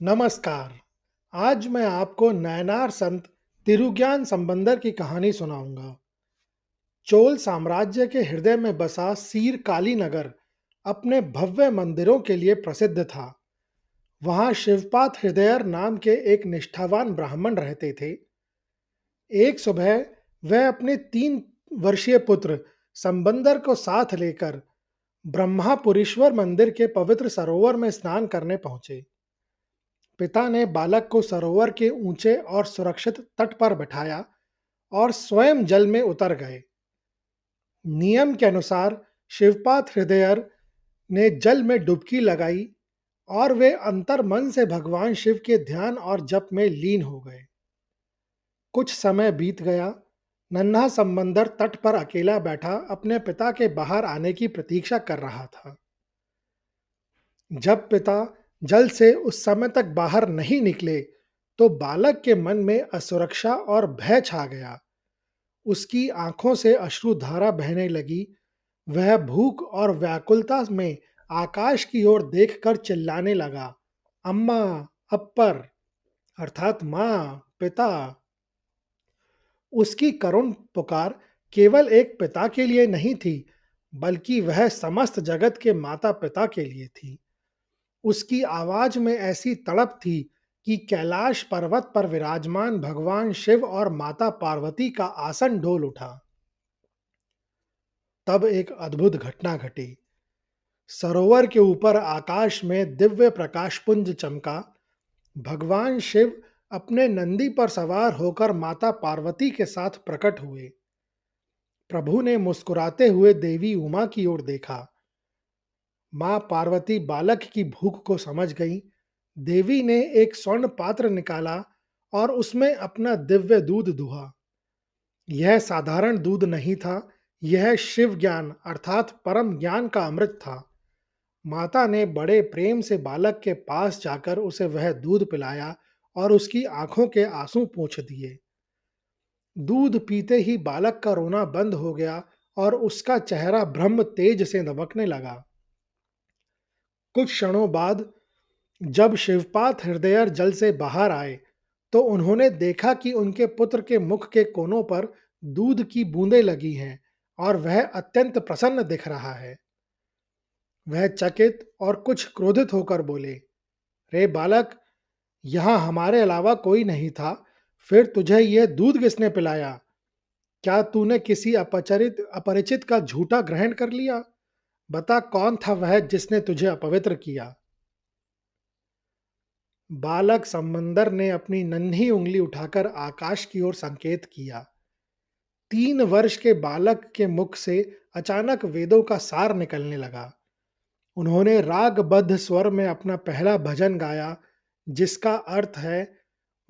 नमस्कार। आज मैं आपको नयनार संत तिरुज्ञान संबंदर की कहानी सुनाऊंगा। चोल साम्राज्य के हृदय में बसा सीरकाली नगर अपने भव्य मंदिरों के लिए प्रसिद्ध था। वहां शिवपात हृदयर नाम के एक निष्ठावान ब्राह्मण रहते थे। एक सुबह वह अपने 3 वर्षीय पुत्र संबंदर को साथ लेकर ब्रह्मापुरीश्वर मंदिर के पवित्र सरोवर में स्नान करने पहुंचे। पिता ने बालक को सरोवर के ऊंचे और सुरक्षित तट पर बिठाया और स्वयं जल में उतर गए। नियम के अनुसार शिवपात हृदयर ने जल में डुबकी लगाई और वे अंतर मन से भगवान शिव के ध्यान और जप में लीन हो गए। कुछ समय बीत गया। नन्हा समंदर तट पर अकेला बैठा अपने पिता के बाहर आने की प्रतीक्षा कर रहा था। जब पिता जल से उस समय तक बाहर नहीं निकले, तो बालक के मन में असुरक्षा और भय छा गया। उसकी आंखों से अश्रुधारा बहने लगी। वह भूख और व्याकुलता में आकाश की ओर देखकर चिल्लाने लगा, अम्मा, अप्पर, अर्थात माँ, पिता। उसकी करुण पुकार केवल एक पिता के लिए नहीं थी, बल्कि वह समस्त जगत के माता पिता के लिए थी। उसकी आवाज में ऐसी तड़प थी कि कैलाश पर्वत पर विराजमान भगवान शिव और माता पार्वती का आसन डोल उठा। तब एक अद्भुत घटना घटी। सरोवर के ऊपर आकाश में दिव्य प्रकाशपुंज चमका। भगवान शिव अपने नंदी पर सवार होकर माता पार्वती के साथ प्रकट हुए। प्रभु ने मुस्कुराते हुए देवी उमा की ओर देखा। मां पार्वती बालक की भूख को समझ गई। देवी ने एक स्वर्ण पात्र निकाला और उसमें अपना दिव्य दूध दुहा। यह साधारण दूध नहीं था, यह शिव ज्ञान अर्थात परम ज्ञान का अमृत था। माता ने बड़े प्रेम से बालक के पास जाकर उसे वह दूध पिलाया और उसकी आंखों के आंसू पोंछ दिए। दूध पीते ही बालक का रोना बंद हो गया और उसका चेहरा ब्रह्म तेज से दमकने लगा। कुछ क्षणों बाद जब शिवपात हृदयर जल से बाहर आए, तो उन्होंने देखा कि उनके पुत्र के मुख के कोनों पर दूध की बूंदें लगी हैं और वह अत्यंत प्रसन्न दिख रहा है। वह चकित और कुछ क्रोधित होकर बोले, रे बालक, यहाँ हमारे अलावा कोई नहीं था, फिर तुझे यह दूध किसने पिलाया? क्या तूने किसी अपरिचित का झूठा ग्रहण कर लिया? बता, कौन था वह जिसने तुझे अपवित्र किया? बालक समंदर ने अपनी नन्ही उंगली उठाकर आकाश की ओर संकेत किया। 3 वर्ष के बालक के मुख से अचानक वेदों का सार निकलने लगा। उन्होंने रागबद्ध स्वर में अपना पहला भजन गाया, जिसका अर्थ है,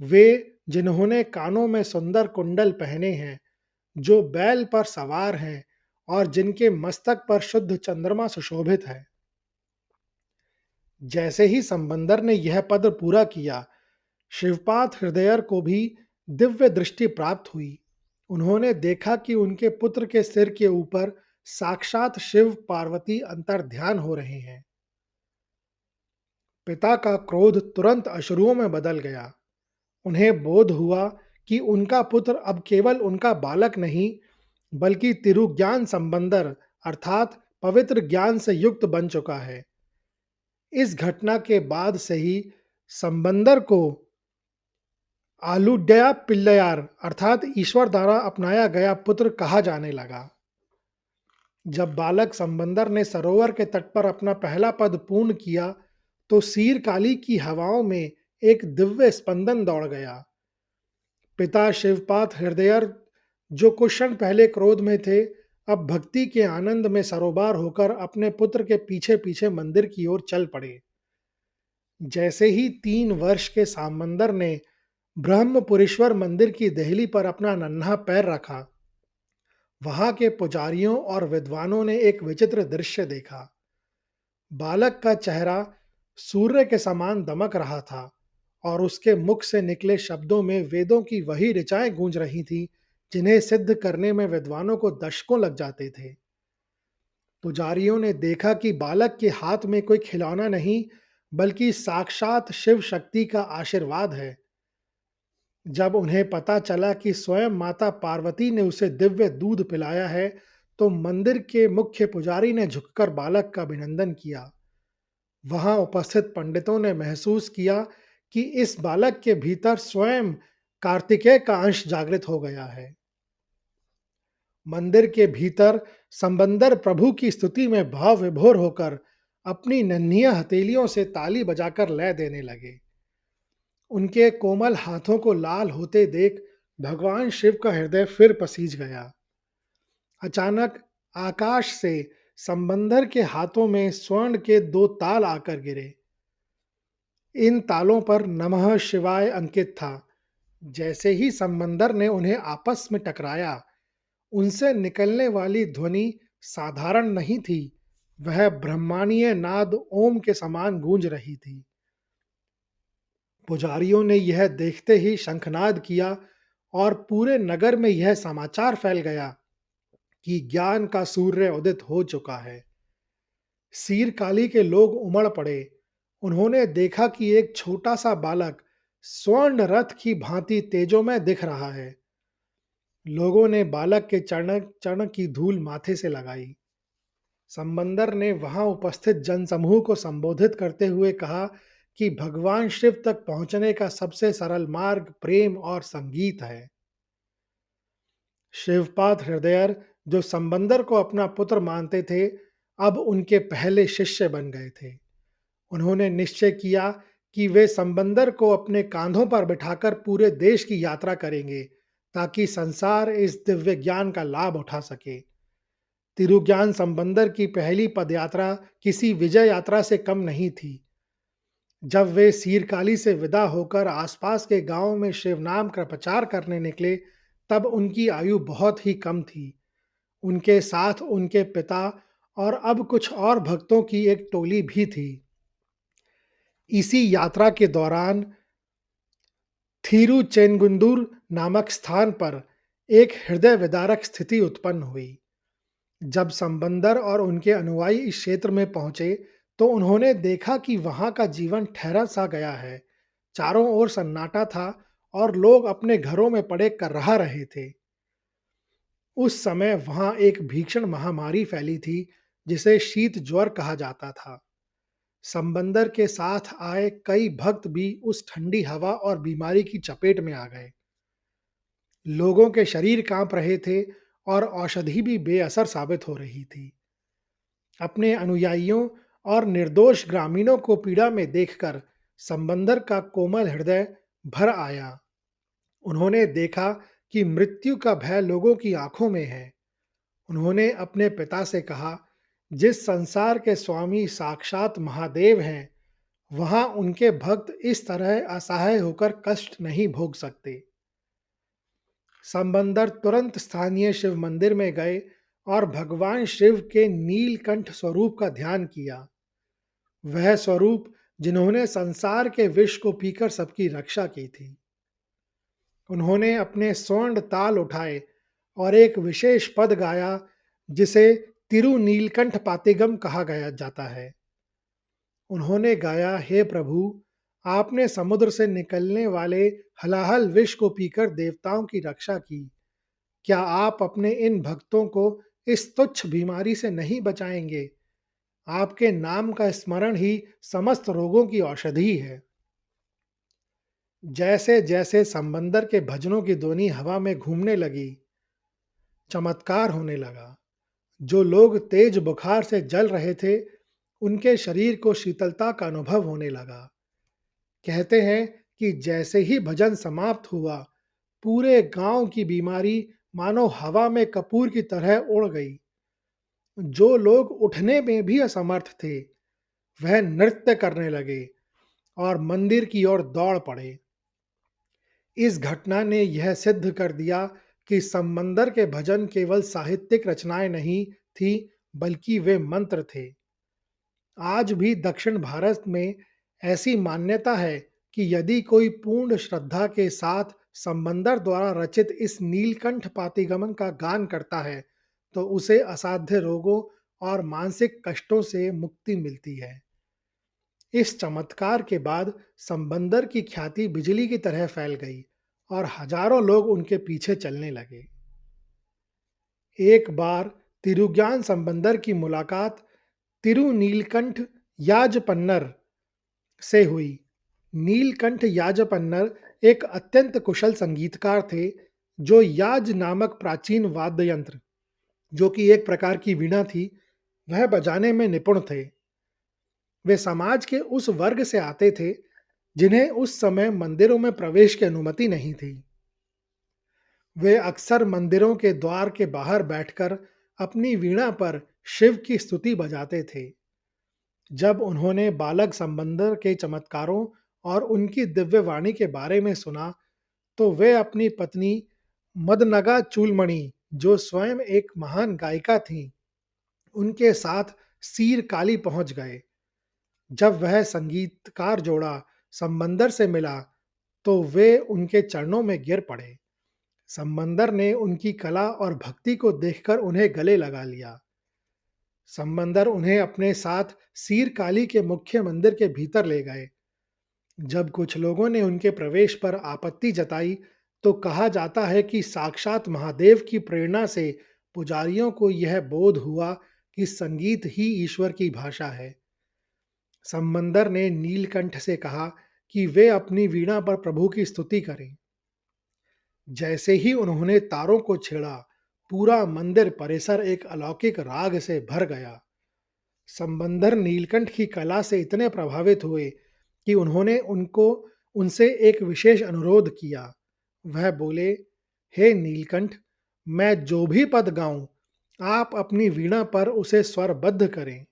वे जिन्होंने कानों में सुंदर कुंडल पहने हैं, जो बैल पर सवार हैं और जिनके मस्तक पर शुद्ध चंद्रमा सुशोभित है। जैसे ही संबंदर ने यह पद पूरा किया, शिवपात हृदयर को भी दिव्य दृष्टि प्राप्त हुई। उन्होंने देखा कि उनके पुत्र के सिर के ऊपर साक्षात शिव पार्वती अंतर्ध्यान हो रहे हैं। पिता का क्रोध तुरंत अश्रुओं में बदल गया। उन्हें बोध हुआ कि उनका पुत्र अब केवल उनका बालक नहीं, बल्कि तिरुज्ञान संबंदर अर्थात पवित्र ज्ञान से युक्त बन चुका है। इस घटना के बाद से ही संबंदर को आलूड्या पिल्लयार अर्थात ईश्वर द्वारा अपनाया गया पुत्र कहा जाने लगा। जब बालक संबंदर ने सरोवर के तट पर अपना पहला पद पूर्ण किया, तो सीरकाली की हवाओं में एक दिव्य स्पंदन दौड़ गया। पिता शिवपात हृदयर, जो कुछ क्षण पहले क्रोध में थे, अब भक्ति के आनंद में सरोबार होकर अपने पुत्र के पीछे पीछे मंदिर की ओर चल पड़े। जैसे ही 3 वर्ष के सामंदर ने ब्रह्मपुरेश्वर मंदिर की देहली पर अपना नन्हा पैर रखा, वहां के पुजारियों और विद्वानों ने एक विचित्र दृश्य देखा। बालक का चेहरा सूर्य के समान दमक रहा था और उसके मुख से निकले शब्दों में वेदों की वही ऋचाएं गूंज रही थी, जिन्हें सिद्ध करने में विद्वानों को दशकों लग जाते थे। पुजारियों ने देखा कि बालक के हाथ में कोई खिलौना नहीं, बल्कि साक्षात शिव शक्ति का आशीर्वाद है। जब उन्हें पता चला कि स्वयं माता पार्वती ने उसे दिव्य दूध पिलाया है, तो मंदिर के मुख्य पुजारी ने झुककर बालक का अभिनंदन किया। वहां उपस्थित पंडितों ने महसूस किया कि इस बालक के भीतर स्वयं कार्तिकेय का अंश जागृत हो गया है। मंदिर के भीतर संबंदर प्रभु की स्तुति में भाव विभोर होकर अपनी नन्ही हथेलियों से ताली बजाकर लय देने लगे। उनके कोमल हाथों को लाल होते देख भगवान शिव का हृदय फिर पसीज गया। अचानक आकाश से संबंदर के हाथों में स्वर्ण के दो ताल आकर गिरे। इन तालों पर नमः शिवाय अंकित था। जैसे ही संबंदर ने उन्हें आपस में टकराया, उनसे निकलने वाली ध्वनि साधारण नहीं थी, वह ब्रह्मांडीय नाद ओम के समान गूंज रही थी। पुजारियों ने यह देखते ही शंखनाद किया और पूरे नगर में यह समाचार फैल गया कि ज्ञान का सूर्य उदित हो चुका है। सीरकाली के लोग उमड़ पड़े। उन्होंने देखा कि एक छोटा सा बालक स्वर्ण रथ की भांति तेजों में दिख रहा है। लोगों ने बालक के चरण चरण की धूल माथे से लगाई। संबंदर ने वहां उपस्थित जनसमूह को संबोधित करते हुए कहा कि भगवान शिव तक पहुंचने का सबसे सरल मार्ग प्रेम और संगीत है। शिवपाद हृदयर, जो संबंदर को अपना पुत्र मानते थे, अब उनके पहले शिष्य बन गए थे। उन्होंने निश्चय किया कि वे संबंदर को अपने कांधों पर बिठाकर पूरे देश की यात्रा करेंगे, ताकि संसार इस दिव्य ज्ञान का लाभ उठा सके। तिरुज्ञान संबंदर की पहली पदयात्रा किसी विजय यात्रा से कम नहीं थी। जब वे सीरकाली से विदा होकर आसपास के गांवों में शिवनाम का प्रचार करने निकले, तब उनकी आयु बहुत ही कम थी। उनके साथ उनके पिता और अब कुछ और भक्तों की एक टोली भी थी। इसी यात्रा के दौरान थिरुचेंगुंदुर नामक स्थान पर एक हृदय विदारक स्थिति उत्पन्न हुई। जब संबंदर और उनके अनुयायी इस क्षेत्र में पहुंचे, तो उन्होंने देखा कि वहां का जीवन ठहरा सा गया है। चारों ओर सन्नाटा था और लोग अपने घरों में पड़े कर्राह रहे थे। उस समय वहां एक भीषण महामारी फैली थी, जिसे शीत ज्वर कहा जाता था। संबंदर के साथ आए कई भक्त भी उस ठंडी हवा और बीमारी की चपेट में आ गए। लोगों के शरीर कांप रहे थे और औषधि भी बेअसर साबित हो रही थी। अपने अनुयायियों और निर्दोष ग्रामीणों को पीड़ा में देखकर संबंदर का कोमल हृदय भर आया। उन्होंने देखा कि मृत्यु का भय लोगों की आंखों में है। उन्होंने अपने पिता से कहा, जिस संसार के स्वामी साक्षात महादेव हैं, वहां उनके भक्त इस तरह असहाय होकर कष्ट नहीं भोग सकते। संबंदर तुरंत स्थानीय शिव मंदिर में गए और भगवान शिव के नीलकंठ स्वरूप का ध्यान किया। वह स्वरूप जिन्होंने संसार के विष को पीकर सबकी रक्षा की थी। उन्होंने अपने स्वर्ण ताल उठाए और एक विशेष पद गाया, जिसे तिरुनीलकंठ पातिगम कहा गया जाता है। उन्होंने गाया, हे प्रभु, आपने समुद्र से निकलने वाले हलाहल विष को पीकर देवताओं की रक्षा की। क्या आप अपने इन भक्तों को इस तुच्छ बीमारी से नहीं बचाएंगे? आपके नाम का स्मरण ही समस्त रोगों की औषधि है। जैसे जैसे संबंदर के भजनों की ध्वनि हवा में घूमने लगी, चमत्कार होने लगा। जो लोग तेज बुखार से जल रहे थे, उनके शरीर को शीतलता का अनुभव होने लगा। कहते हैं कि जैसे ही भजन समाप्त हुआ, पूरे गांव की बीमारी मानो हवा में कपूर की तरह उड़ गई। जो लोग उठने में भी असमर्थ थे, वह नृत्य करने लगे और मंदिर की ओर दौड़ पड़े। इस घटना ने यह सिद्ध कर दिया कि समंदर के भजन केवल साहित्यिक रचनाएं नहीं थी, बल्कि वे मंत्र थे। आज भी दक्षिण भारत में ऐसी मान्यता है कि यदि कोई पूर्ण श्रद्धा के साथ समंदर द्वारा रचित इस नीलकंठ पातिगमन का गान करता है, तो उसे असाध्य रोगों और मानसिक कष्टों से मुक्ति मिलती है। इस चमत्कार के बाद समंदर की ख्याति बिजली की तरह फैल गई और हजारों लोग उनके पीछे चलने लगे। एक बार तिरुज्ञान समंदर की मुलाकात तिरुनीलकंठ याजपन्नर से हुई। नीलकंठ याजपन्नर एक अत्यंत कुशल संगीतकार थे, जो याज नामक प्राचीन वाद्य यंत्र, जो कि एक प्रकार की वीणा थी, वह बजाने में निपुण थे। वे समाज के उस वर्ग से आते थे जिन्हें उस समय मंदिरों में प्रवेश की अनुमति नहीं थी। वे अक्सर मंदिरों के द्वार के बाहर बैठकर अपनी वीणा पर शिव की स्तुति बजाते थे। जब उन्होंने बालक समंदर के चमत्कारों और उनकी दिव्य वाणी के बारे में सुना, तो वे अपनी पत्नी मदनगा चूलमणि, जो स्वयं एक महान गायिका थीं, उनके साथ सीरकाली पहुंच गए। जब वह संगीतकार जोड़ा समंदर से मिला, तो वे उनके चरणों में गिर पड़े। समंदर ने उनकी कला और भक्ति को देखकर उन्हें गले लगा लिया। समंदर उन्हें अपने साथ सीरकाली के मुख्य मंदिर के भीतर ले गए। जब कुछ लोगों ने उनके प्रवेश पर आपत्ति जताई, तो कहा जाता है कि साक्षात महादेव की प्रेरणा से पुजारियों को यह बोध हुआ कि संगीत ही ईश्वर की भाषा है। समंदर ने नीलकंठ से कहा कि वे अपनी वीणा पर प्रभु की स्तुति करें। जैसे ही उन्होंने तारों को छेड़ा, पूरा मंदिर परिसर एक अलौकिक राग से भर गया। समंदर नीलकंठ की कला से इतने प्रभावित हुए कि उन्होंने उनको उनसे एक विशेष अनुरोध किया। वह बोले, हे नीलकंठ, मैं जो भी पद गाऊं, आप अपनी वीणा पर उसे स्वरबद्ध करें।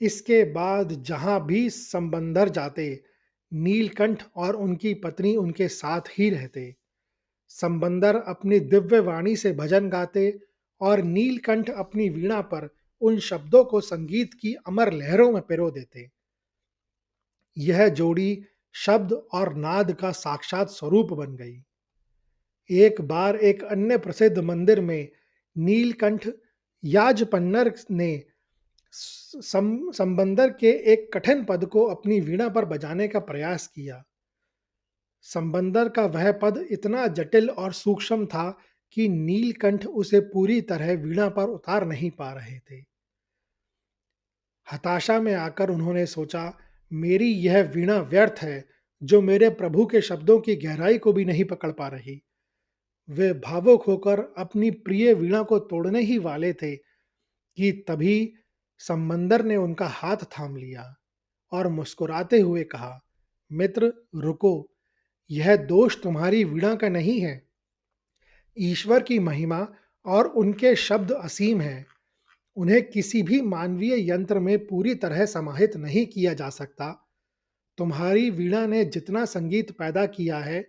इसके बाद जहां भी समंदर जाते, नीलकंठ और उनकी पत्नी उनके साथ ही रहते। समंदर अपनी दिव्य वाणी से भजन गाते और नीलकंठ अपनी वीणा पर उन शब्दों को संगीत की अमर लहरों में पिरो देते। यह जोड़ी शब्द और नाद का साक्षात स्वरूप बन गई। एक बार एक अन्य प्रसिद्ध मंदिर में नीलकंठ याजपन्नर ने समंदर के एक कठिन पद को अपनी वीणा पर बजाने का प्रयास किया। समंदर का वह पद इतना जटिल और सूक्ष्म था कि नीलकंठ उसे पूरी तरह वीणा पर उतार नहीं पा रहे थे। हताशा में आकर उन्होंने सोचा, मेरी यह वीणा व्यर्थ है, जो मेरे प्रभु के शब्दों की गहराई को भी नहीं पकड़ पा रही। वे भावुक होकर अपनी प्रिय वीणा को तोड़ने ही वाले थे कि तभी समंदर ने उनका हाथ थाम लिया और मुस्कुराते हुए कहा, मित्र, रुको, यह दोष तुम्हारी वीणा का नहीं है। ईश्वर की महिमा और उनके शब्द असीम हैं। उन्हें किसी भी मानवीय यंत्र में पूरी तरह समाहित नहीं किया जा सकता। तुम्हारी वीणा ने जितना संगीत पैदा किया है,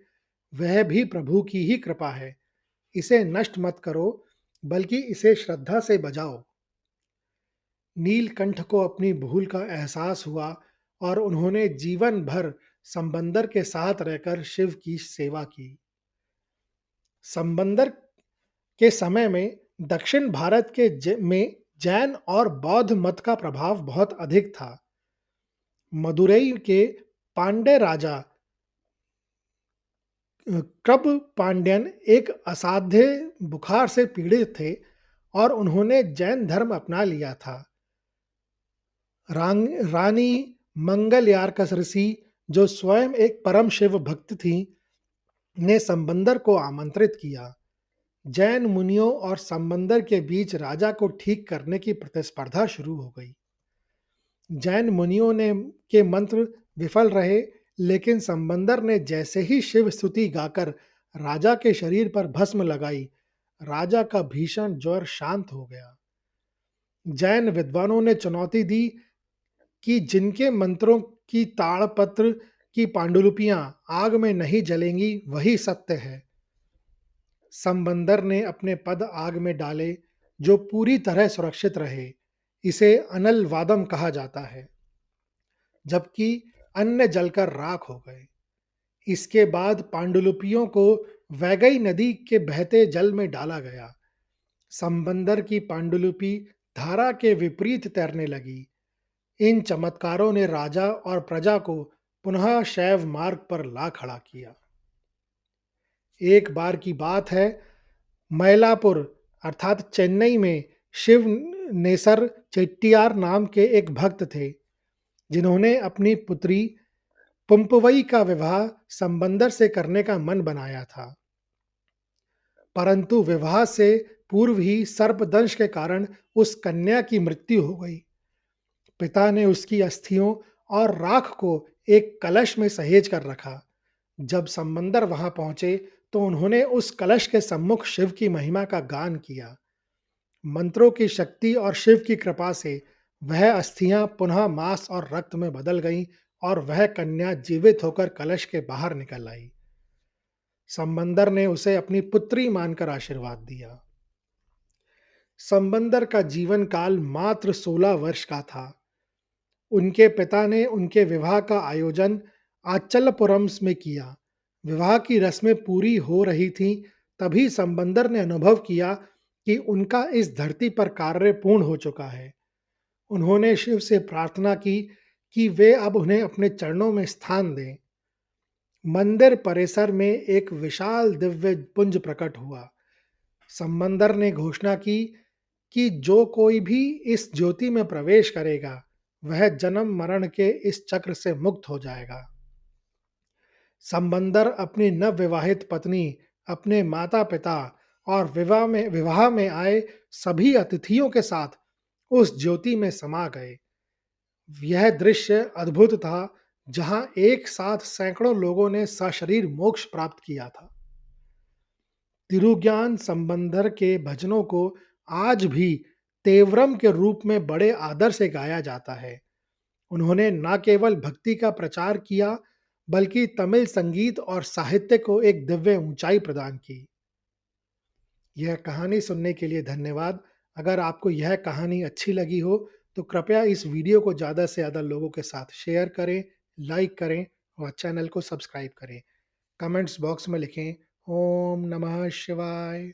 वह भी प्रभु की ही कृपा है। इसे नष्ट मत करो, बल्कि इसे श्रद्धा से बजाओ। नीलकंठ को अपनी भूल का एहसास हुआ और उन्होंने जीवन भर समंदर के साथ रहकर शिव की सेवा की। समंदर के समय में दक्षिण भारत में जैन और बौद्ध मत का प्रभाव बहुत अधिक था। मदुरई के पांड्य राजा कृप पांड्यन एक असाध्य बुखार से पीड़ित थे और उन्होंने जैन धर्म अपना लिया था। रानी मंगलयार्कस ऋषि, जो स्वयं एक परम शिव भक्त थी, ने समंदर को आमंत्रित किया। जैन मुनियों और समंदर के बीच राजा को ठीक करने की प्रतिस्पर्धा शुरू हो गई। जैन मुनियों ने के मंत्र विफल रहे, लेकिन समंदर ने जैसे ही शिव स्तुति गाकर राजा के शरीर पर भस्म लगाई, राजा का भीषण ज्वर शांत हो गया। जैन विद्वानों ने चुनौती दी कि जिनके मंत्रों की ताड़पत्र की पांडुलिपियां आग में नहीं जलेंगी, वही सत्य है। समंदर ने अपने पद आग में डाले, जो पूरी तरह सुरक्षित रहे। इसे अनल वादम कहा जाता है, जबकि अन्य जलकर राख हो गए। इसके बाद पांडुलिपियों को वैगई नदी के बहते जल में डाला गया। समंदर की पांडुलिपि धारा के विपरीत तैरने लगी। इन चमत्कारों ने राजा और प्रजा को पुनः शैव मार्ग पर ला खड़ा किया। एक बार की बात है, मयलापुर अर्थात चेन्नई में शिव नेसर चेट्टियार नाम के एक भक्त थे, जिन्होंने अपनी पुत्री पुंपवई का विवाह संबंदर से करने का मन बनाया था। परंतु विवाह से पूर्व ही सर्पदंश के कारण उस कन्या की मृत्यु हो गई। पिता ने उसकी अस्थियों और राख को एक कलश में सहेज कर रखा। जब समंदर वहां पहुंचे तो उन्होंने उस कलश के सम्मुख शिव की महिमा का गान किया। मंत्रों की शक्ति और शिव की कृपा से वह अस्थियां पुनः मांस और रक्त में बदल गईं और वह कन्या जीवित होकर कलश के बाहर निकल आई। समंदर ने उसे अपनी पुत्री मानकर आशीर्वाद दिया। समंदर का जीवन काल मात्र 16 वर्ष का था। उनके पिता ने उनके विवाह का आयोजन आचलपुरम में किया। विवाह की रस्में पूरी हो रही थीं, तभी समंदर ने अनुभव किया कि उनका इस धरती पर कार्य पूर्ण हो चुका है। उन्होंने शिव से प्रार्थना की कि वे अब उन्हें अपने चरणों में स्थान दें। मंदिर परिसर में एक विशाल दिव्य पुंज प्रकट हुआ। समंदर ने घोषणा की कि जो कोई भी इस ज्योति में प्रवेश करेगा, वह जन्म मरण के इस चक्र से मुक्त हो जाएगा। समंदर अपनी नवविवाहित पत्नी, अपने माता-पिता और विवाह में आए सभी अतिथियों के साथ उस ज्योति में समा गए। यह दृश्य अद्भुत था, जहां एक साथ सैकड़ों लोगों ने सशरीर मोक्ष प्राप्त किया था। तिरुज्ञान संबंधर के भजनों को आज भी तेवरम के रूप में बड़े आदर से गाया जाता है। उन्होंने न केवल भक्ति का प्रचार किया, बल्कि तमिल संगीत और साहित्य को एक दिव्य ऊंचाई प्रदान की। यह कहानी सुनने के लिए धन्यवाद। अगर आपको यह कहानी अच्छी लगी हो, तो कृपया इस वीडियो को ज़्यादा से ज़्यादा लोगों के साथ शेयर करें, लाइक करें और चैनल को सब्सक्राइब करें। कमेंट्स बॉक्स में लिखें, ओम नमः शिवाय।